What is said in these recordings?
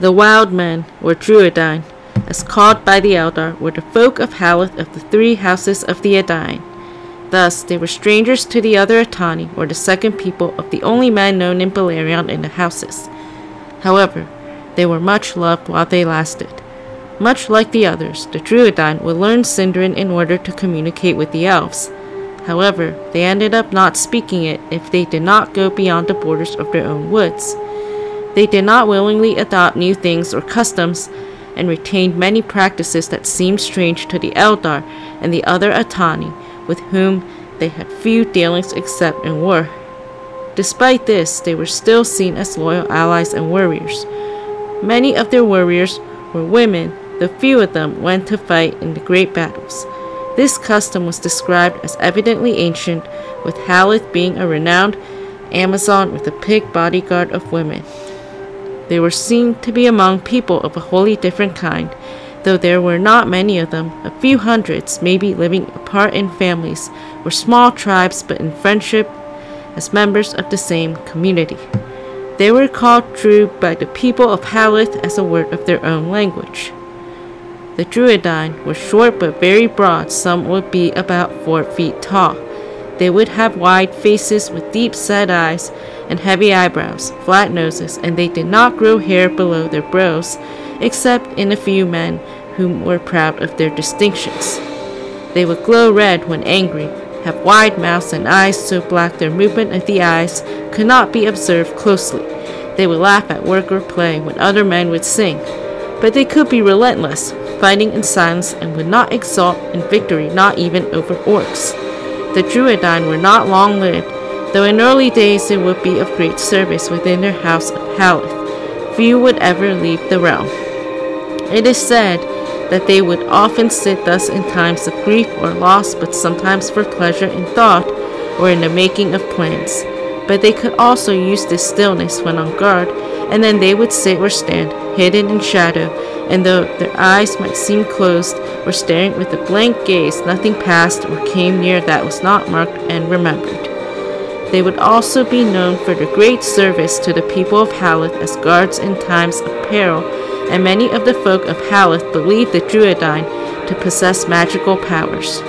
The wild men, or Drúedain, as called by the Eldar, were the folk of Haleth of the three houses of the Edain. Thus, they were strangers to the other Atani, or the second people of the only men known in Beleriand in the houses. However, they were much loved while they lasted. Much like the others, the Drúedain would learn Sindarin in order to communicate with the Elves. However, they ended up not speaking it if they did not go beyond the borders of their own woods. They did not willingly adopt new things or customs, and retained many practices that seemed strange to the Eldar and the other Atani, with whom they had few dealings except in war. Despite this, they were still seen as loyal allies and warriors. Many of their warriors were women, though few of them went to fight in the great battles. This custom was described as evidently ancient, with Haleth being a renowned Amazon with a picked bodyguard of women. They were seen to be among people of a wholly different kind, though there were not many of them, a few hundreds, maybe living apart in families, or small tribes but in friendship as members of the same community. They were called Drú by the people of Haleth as a word of their own language. The Drúedain were short but very broad. Some would be about 4 feet tall. They would have wide faces with deep-set eyes and heavy eyebrows, flat noses, and they did not grow hair below their brows, except in a few men who were proud of their distinctions. They would glow red when angry, have wide mouths and eyes so black their movement of the eyes could not be observed closely. They would laugh at work or play when other men would sing, but they could be relentless, fighting in silence, and would not exult in victory, not even over orcs. The Drúedain were not long-lived, though in early days they would be of great service within their house of Haleth. Few would ever leave the realm. It is said that they would often sit thus in times of grief or loss, but sometimes for pleasure in thought or in the making of plans. But they could also use this stillness when on guard, and then they would sit or stand, hidden in shadow, and though their eyes might seem closed or staring with a blank gaze, nothing passed or came near that was not marked and remembered. They would also be known for their great service to the people of Haleth as guards in times of peril, and many of the folk of Haleth believed the Drúedain to possess magical powers.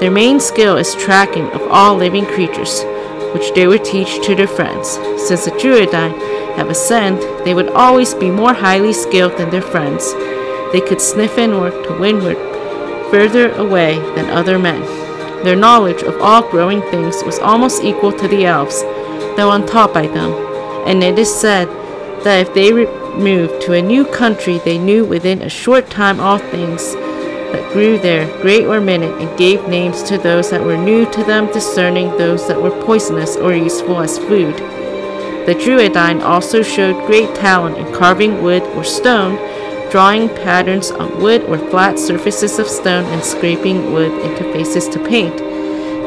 Their main skill is tracking of all living creatures, which they would teach to their friends. Since the Drúedain have a scent, they would always be more highly skilled than their friends. They could sniff and work to windward further away than other men. Their knowledge of all growing things was almost equal to the Elves, though untaught by them, and it is said that if they moved to a new country, they knew within a short time all things that grew there, great or minute, and gave names to those that were new to them, discerning those that were poisonous or useful as food. The Drúedain also showed great talent in carving wood or stone, drawing patterns on wood or flat surfaces of stone, and scraping wood into faces to paint.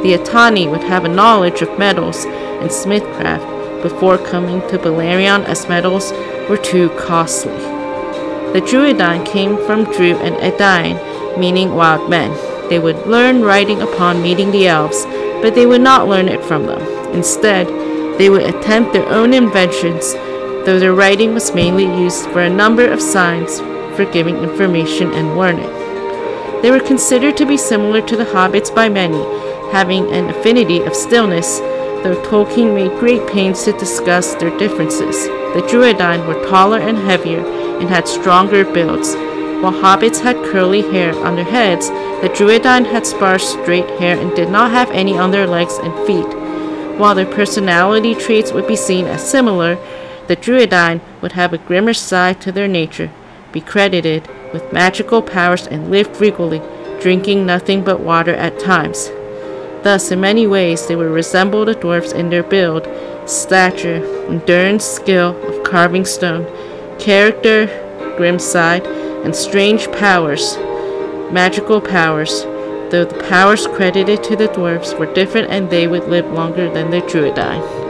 The Atani would have a knowledge of metals and smithcraft before coming to Beleriand, as metals were too costly. The Drúedain came from Drú and Edain, meaning wild men. They would learn writing upon meeting the Elves, but they would not learn it from them. Instead, they would attempt their own inventions, though their writing was mainly used for a number of signs for giving information and warning. They were considered to be similar to the hobbits by many, having an affinity of stillness, though Tolkien made great pains to discuss their differences. The Drúedain were taller and heavier and had stronger builds. While hobbits had curly hair on their heads, the Drúedain had sparse, straight hair and did not have any on their legs and feet. While their personality traits would be seen as similar, the Drúedain would have a grimmer side to their nature, be credited with magical powers, and lived regally, drinking nothing but water at times. Thus, in many ways, they would resemble the dwarves in their build, stature, endurance, skill of carving stone, character, grim side, and strange powers, magical powers, though the powers credited to the dwarves were different and they would live longer than the Drúedain.